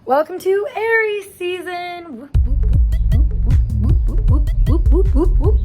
Welcome to Aries season. Whoop, whoop, whoop, whoop, whoop, whoop.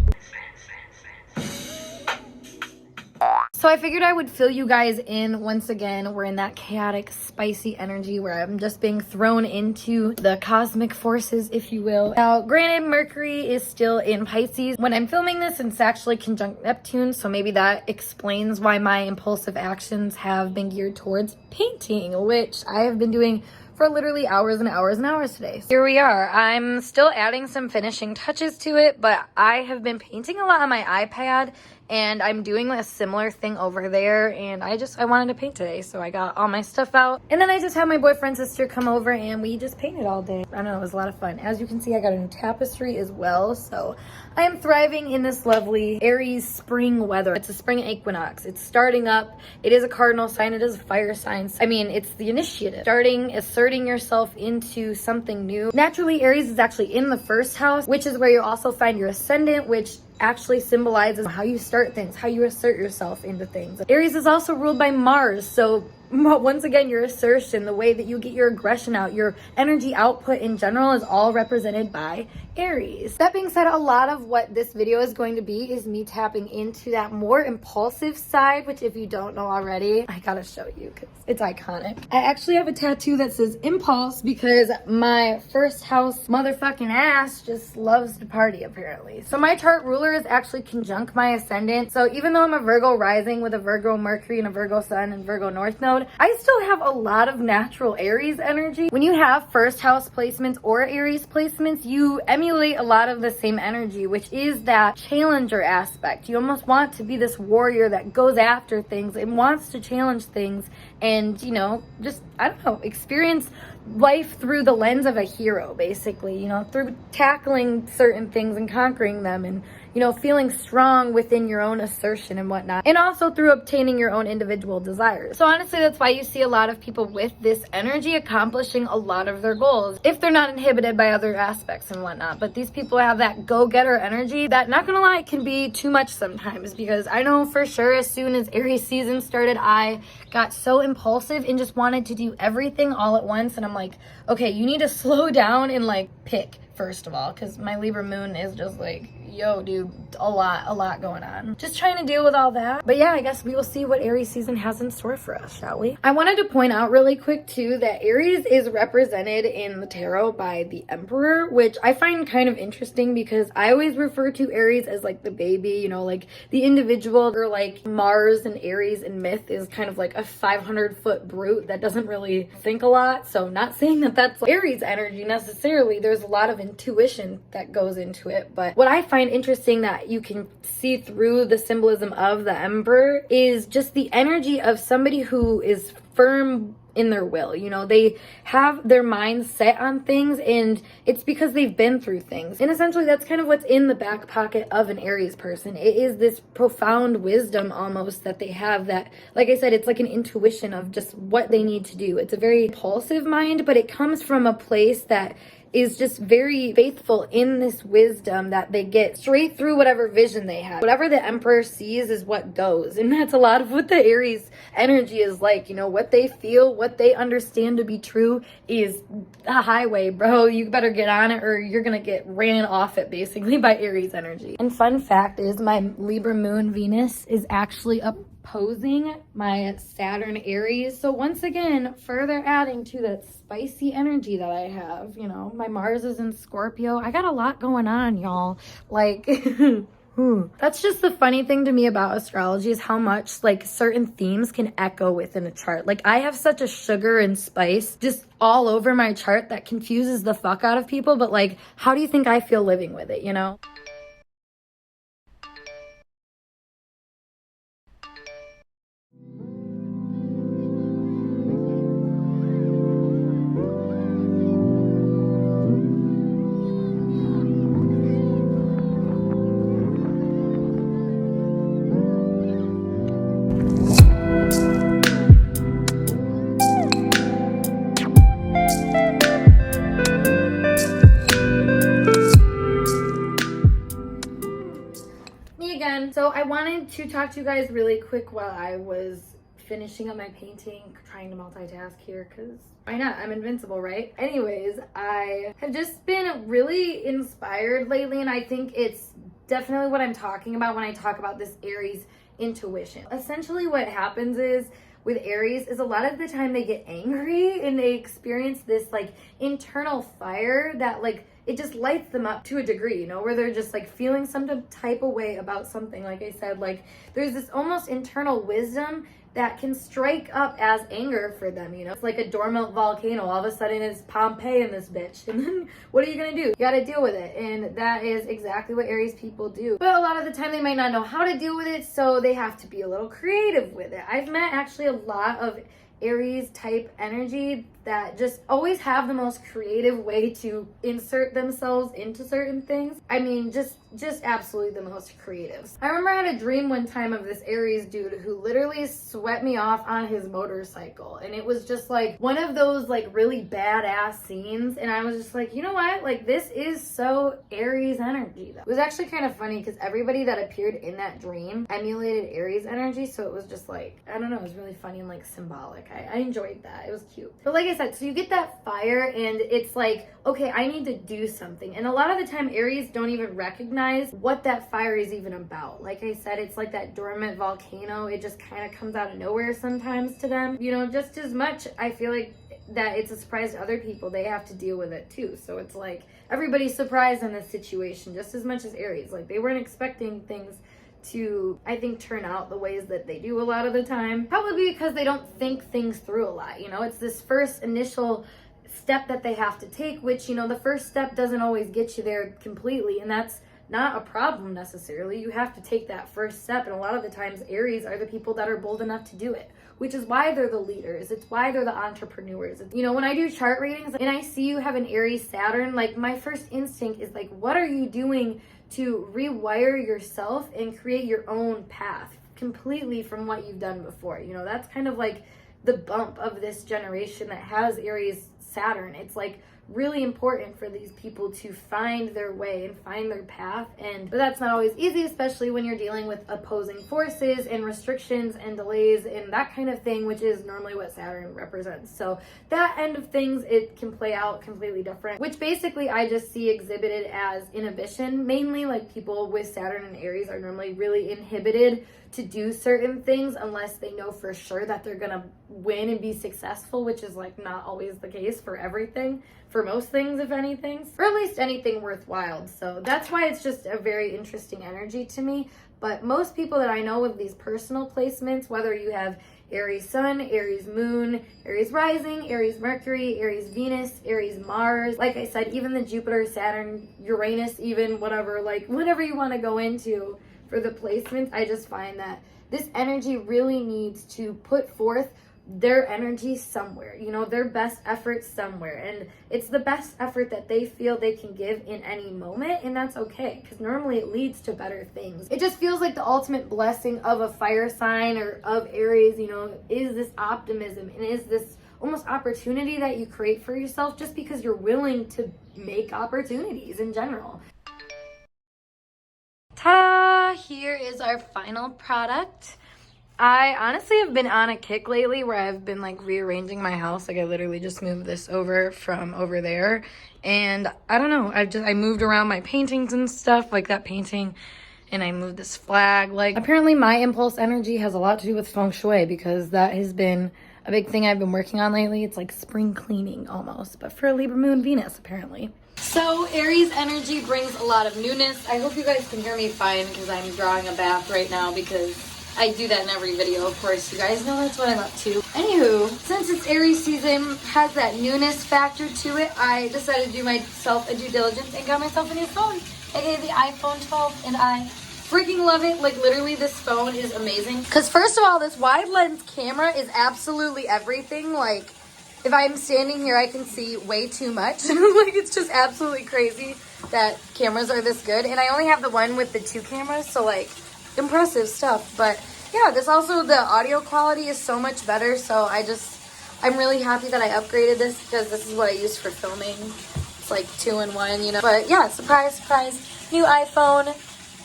So I figured I would fill you guys in once again. We're in that chaotic, spicy energy where I'm just being thrown into the cosmic forces, if you will. Now, granted, Mercury is still in Pisces when I'm filming this, and it's actually conjunct Neptune, so maybe that explains why my impulsive actions have been geared towards painting, which I have been doing for literally hours and hours and hours today. Here we are. I'm still adding some finishing touches to it, but I have been painting a lot on my iPad, and I'm doing a similar thing over there, and I wanted to paint today, so I got all my stuff out. And then I just had my boyfriend's sister come over, and we just painted all day. I don't know, it was a lot of fun. As you can see, I got a new tapestry as well, so I am thriving in this lovely Aries spring weather. It's a spring equinox. It's starting up. It is a cardinal sign. It is a fire sign. I mean, it's the initiative. Starting, asserting yourself into something new. Naturally, Aries is actually in the first house, which is where you also find your ascendant, which actually symbolizes how you start things, how you assert yourself into things. Aries is also ruled by Mars, so once again, your assertion, the way that you get your aggression out, your energy output in general is all represented by Aries. That being said, a lot of what this video is going to be is me tapping into that more impulsive side, which if you don't know already, I gotta show you because it's iconic. I actually have a tattoo that says impulse because my first house motherfucking ass just loves to party apparently. So my chart ruler is actually conjunct my ascendant. So even though I'm a Virgo rising with a Virgo Mercury and a Virgo Sun and Virgo North Node, I still have a lot of natural Aries energy. When you have first house placements or Aries placements, you emulate a lot of the same energy, which is that challenger aspect. You almost want to be this warrior that goes after things and wants to challenge things and, you know, just, I don't know, experience life through the lens of a hero, basically, you know, through tackling certain things and conquering them and, you know, feeling strong within your own assertion and whatnot, and also through obtaining your own individual desires. So honestly, that's why you see a lot of people with this energy accomplishing a lot of their goals if they're not inhibited by other aspects and whatnot. But these people have that go-getter energy that, not gonna lie, can be too much sometimes, because I know for sure as soon as Aries season started, I got so impulsive and just wanted to do everything all at once. And I'm like, okay, you need to slow down and like pick, first of all, because my Libra moon is just like, yo, dude, a lot going on. Just trying to deal with all that. But yeah, I guess we will see what Aries season has in store for us, shall we? I wanted to point out really quick too that Aries is represented in the tarot by the Emperor, which I find kind of interesting because I always refer to Aries as like the baby, you know, like the individual, or like Mars and Aries in myth is kind of like a 500-foot brute that doesn't really think a lot. So not saying that that's Aries energy necessarily. There's a lot of intuition that goes into it. But what I find interesting that you can see through the symbolism of the Emperor is just the energy of somebody who is firm in their will. You know, they have their mind set on things, and it's because they've been through things. And essentially that's kind of what's in the back pocket of an Aries person. It is this profound wisdom almost that they have that, like I said, it's like an intuition of just what they need to do. It's a very impulsive mind, but it comes from a place that is just very faithful in this wisdom that they get straight through whatever vision they have. Whatever the Emperor sees is what goes. And that's a lot of what the Aries energy is like. You know, what they feel, what they understand to be true is a highway, bro. You better get on it or you're gonna get ran off it, basically, by Aries energy. And fun fact is my Libra moon Venus is actually opposing my Saturn Aries. So once again, further adding to that spicy energy that I have. You know, my Mars is in Scorpio. I got a lot going on, y'all. Like, that's just the funny thing to me about astrology, is how much like certain themes can echo within a chart. Like, I have such a sugar and spice just all over my chart that confuses the fuck out of people. But like, how do you think I feel living with it, you know? So I wanted to talk to you guys really quick while I was finishing up my painting, trying to multitask here because why not? I'm invincible, right? Anyways, I have just been really inspired lately, and I think it's definitely what I'm talking about when I talk about this Aries intuition. Essentially what happens is with Aries is a lot of the time they get angry and they experience this like internal fire that like it just lights them up to a degree, you know, where they're just like feeling some type of way about something. Like I said, like there's this almost internal wisdom that can strike up as anger for them, you know? It's like a dormant volcano. All of a sudden it's Pompeii in this bitch. And then what are you gonna do? You gotta deal with it. And that is exactly what Aries people do. But a lot of the time they might not know how to deal with it, so they have to be a little creative with it. I've met actually a lot of Aries type energy that just always have the most creative way to insert themselves into certain things. I mean, just absolutely the most creative. I remember I had a dream one time of this Aries dude who literally swept me off on his motorcycle, and it was just like one of those like really badass scenes, and I was just like, you know what, like this is so Aries energy though. It was actually kind of funny because everybody that appeared in that dream emulated Aries energy, so it was just like, I don't know, it was really funny and like symbolic. I enjoyed that. It was cute. But like I said, so you get that fire and it's like, okay, I need to do something. And a lot of the time Aries don't even recognize what that fire is even about. Like I said, it's like that dormant volcano. It just kind of comes out of nowhere sometimes to them. You know, just as much I feel like that it's a surprise to other people, they have to deal with it too. So it's like everybody's surprised in this situation just as much as Aries. Like they weren't expecting things to, I think, turn out the ways that they do a lot of the time. Probably because they don't think things through a lot. You know, it's this first initial step that they have to take, which, you know, the first step doesn't always get you there completely, and that's not a problem necessarily. You have to take that first step, and a lot of the times Aries are the people that are bold enough to do it, which is why they're the leaders. It's why they're the entrepreneurs. You know, when I do chart readings and I see you have an Aries Saturn, like my first instinct is like, what are you doing to rewire yourself and create your own path completely from what you've done before? You know, that's kind of like the bump of this generation that has Aries Saturn. It's like really important for these people to find their way and find their path, but that's not always easy, especially when you're dealing with opposing forces and restrictions and delays and that kind of thing, which is normally what Saturn represents. So that end of things, it can play out completely different, which basically I just see exhibited as inhibition. Mainly like people with Saturn and Aries are normally really inhibited to do certain things unless they know for sure that they're gonna win and be successful, which is like not always the case for everything, for most things, if anything, or at least anything worthwhile. So that's why it's just a very interesting energy to me. But most people that I know with these personal placements, whether you have Aries Sun, Aries Moon, Aries Rising, Aries Mercury, Aries Venus, Aries Mars, like I said, even the Jupiter, Saturn, Uranus, even whatever, like whatever you want to go into for the placements, I just find that this energy really needs to put forth their energy somewhere, you know, their best effort somewhere, and it's the best effort that they feel they can give in any moment, and that's okay, because normally it leads to better things. It just feels like the ultimate blessing of a fire sign or of Aries, you know, is this optimism and is this almost opportunity that you create for yourself just because you're willing to make opportunities in general. Ta-da! Here is our final product. I honestly have been on a kick lately where I've been like rearranging my house. Like I literally just moved this over from over there, and I don't know, I moved around my paintings and stuff, like that painting, and I moved this flag. Like apparently my impulse energy has a lot to do with feng shui, because that has been a big thing I've been working on lately. It's like spring cleaning almost, but for a Libra moon Venus apparently. So Aries energy brings a lot of newness. I hope you guys can hear me fine because I'm drawing a bath right now, because I do that in every video, of course. You guys know that's what I'm up to. Anywho, since it's Aries season, has that newness factor to it, I decided to do myself a due diligence and got myself a new phone, aka the iPhone 12, and I freaking love it. Like literally this phone is amazing. Because first of all, this wide lens camera is absolutely everything. Like if I'm standing here, I can see way too much. Like it's just absolutely crazy that cameras are this good. And I only have the one with the 2 cameras, so like impressive stuff. But yeah, this also, the audio quality is so much better, so I'm really happy that I upgraded this, because this is what I use for filming. It's like 2-in-1, you know. But yeah, surprise, surprise, new iPhone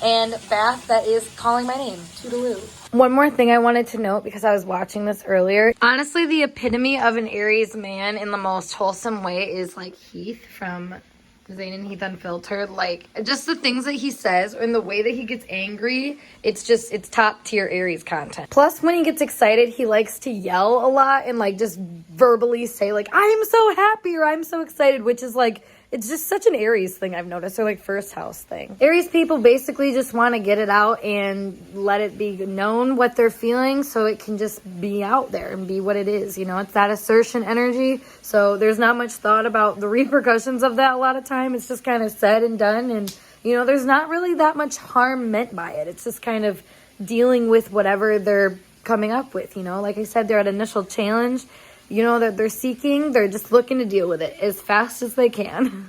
and bath that is calling my name. Toodaloo. One more thing I wanted to note because I was watching this earlier. Honestly, the epitome of an Aries man in the most wholesome way is like Heath from Zayn and Heath Unfiltered. Like, just the things that he says and the way that he gets angry, it's top tier Aries content. Plus, when he gets excited, he likes to yell a lot and like just verbally say like, I am so happy or I'm so excited, which is like, it's just such an Aries thing I've noticed, or like first house thing. Aries people basically just want to get it out and let it be known what they're feeling so it can just be out there and be what it is. You know, it's that assertion energy. So there's not much thought about the repercussions of that a lot of time. It's just kind of said and done. And, you know, there's not really that much harm meant by it. It's just kind of dealing with whatever they're coming up with, you know. Like I said, they're at initial challenge. You know, that they're seeking, they're just looking to deal with it as fast as they can.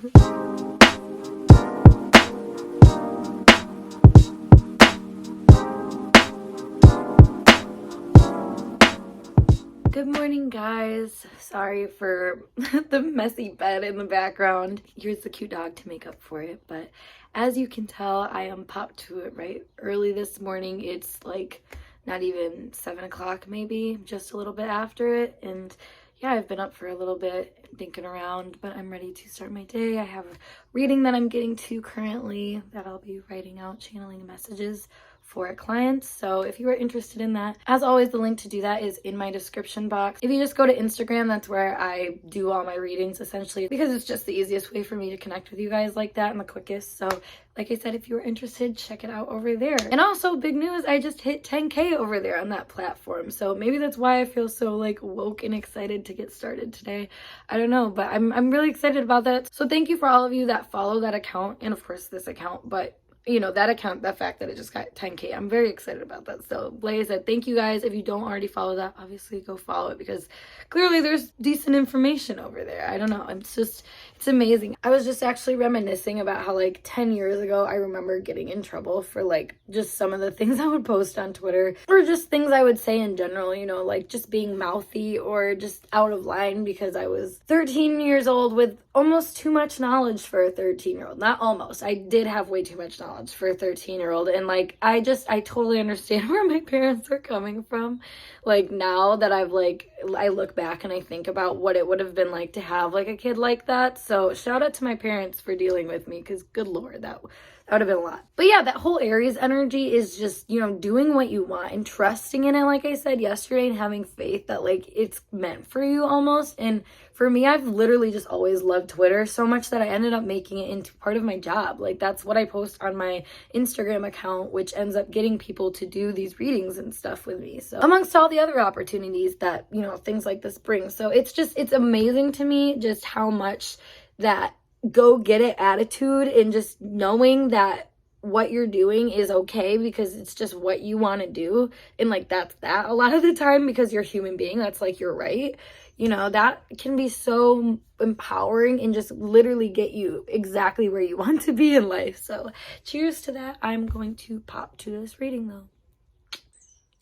Good morning, guys. Sorry for the messy bed in the background. Here's the cute dog to make up for it. But as you can tell, I am popped to it right early this morning. It's like not even 7 o'clock, maybe just a little bit after it. And yeah, I've been up for a little bit thinking around, but I'm ready to start my day. I have a reading that I'm getting to currently that I'll be writing out, channeling messages for clients. So if you are interested in that, as always, the link to do that is in my description box. If you just go to Instagram, that's where I do all my readings essentially, because it's just the easiest way for me to connect with you guys like that and the quickest. So like I said, if you are interested, check it out over there. And also, big news, I just hit 10K over there on that platform. So maybe that's why I feel so like woke and excited to get started today. I don't know, but I'm really excited about that. So thank you for all of you that follow that account, and of course this account, but you know, that account, the fact that it just got 10K, I'm very excited about that. So like I said, thank you guys. If you don't already follow that, obviously go follow it, because clearly there's decent information over there. I don't know, it's amazing. I was just actually reminiscing about how like 10 years ago I remember getting in trouble for like just some of the things I would post on Twitter, or just things I would say in general, you know, like just being mouthy or just out of line, because I was 13 years old with almost too much knowledge for a 13-year-old. Not almost, I did have way too much knowledge for a 13-year-old. And like I totally understand where my parents are coming from. Like now that I look back and I think about what it would have been like to have like a kid like that. So shout out to my parents for dealing with me, because good lord, that would have been a lot. But yeah, that whole Aries energy is just, you know, doing what you want and trusting in it, like I said yesterday, and having faith that like it's meant for you almost. And for me, I've literally just always loved Twitter so much that I ended up making it into part of my job. Like that's what I post on my Instagram account, which ends up getting people to do these readings and stuff with me. So amongst all the other opportunities that, you know, things like this bring. So it's amazing to me just how much that go get it attitude, and just knowing that what you're doing is okay because it's just what you want to do. And like that's that a lot of the time, because you're a human being, that's like you're right. You know, that can be so empowering and just literally get you exactly where you want to be in life. So cheers to that. I'm going to pop to this reading though.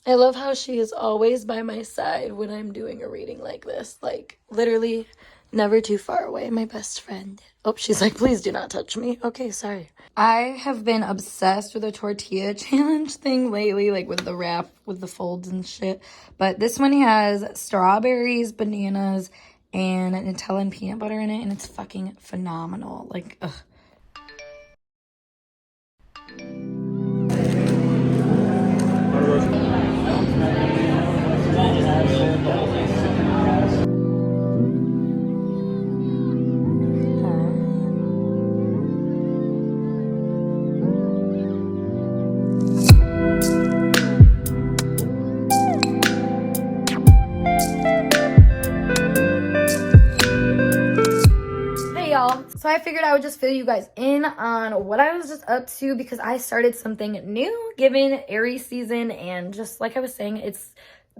I love how she is always by my side when I'm doing a reading like this. Like literally never too far away, my best friend. Oh, she's like, please do not touch me. Okay, sorry. I have been obsessed with a tortilla challenge thing lately, like with the wrap, with the folds and shit. But this one has strawberries, bananas, and Nutella and peanut butter in it, and it's fucking phenomenal. Like, ugh. So I figured I would just fill you guys in on what I was just up to, because I started something new given Aries season, and just like I was saying, it's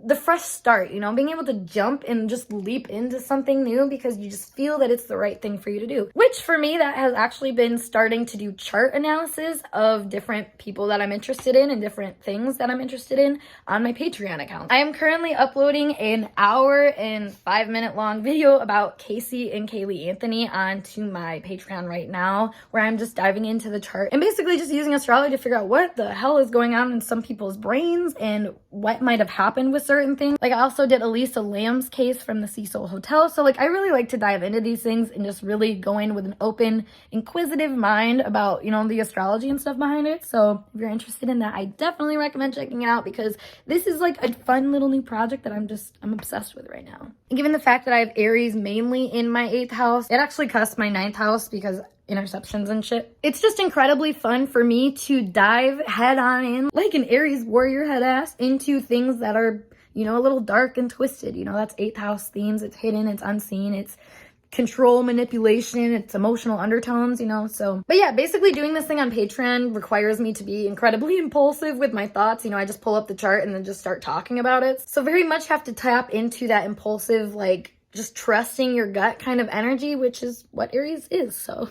the fresh start, you know, being able to jump and just leap into something new because you just feel that it's the right thing for you to do. Which for me, that has actually been starting to do chart analysis of different people that I'm interested in and different things that I'm interested in on my Patreon account. I am currently uploading an hour and 5-minute long video about Casey and Kaylee Anthony onto my Patreon right now, where I'm just diving into the chart and basically just using astrology to figure out what the hell is going on in some people's brains and what might have happened with certain things. Like I also did Elisa Lamb's case from the Cecil Hotel. So like I really like to dive into these things and just really go in with an open, inquisitive mind about, you know, the astrology and stuff behind it. So if you're interested in that, I definitely recommend checking it out because this is like a fun little new project that I'm obsessed with right now. And given the fact that I have Aries mainly in my 8th house, it actually cuts my 9th house because interceptions and shit. It's just incredibly fun for me to dive head on in like an Aries warrior head ass into things that are, you know, a little dark and twisted. You know, that's 8th house themes. It's hidden, it's unseen, it's control, manipulation, it's emotional undertones, you know. So, but yeah, basically doing this thing on Patreon requires me to be incredibly impulsive with my thoughts. You know, I just pull up the chart and then just start talking about it. So very much have to tap into that impulsive, like just trusting your gut kind of energy, which is what Aries is. So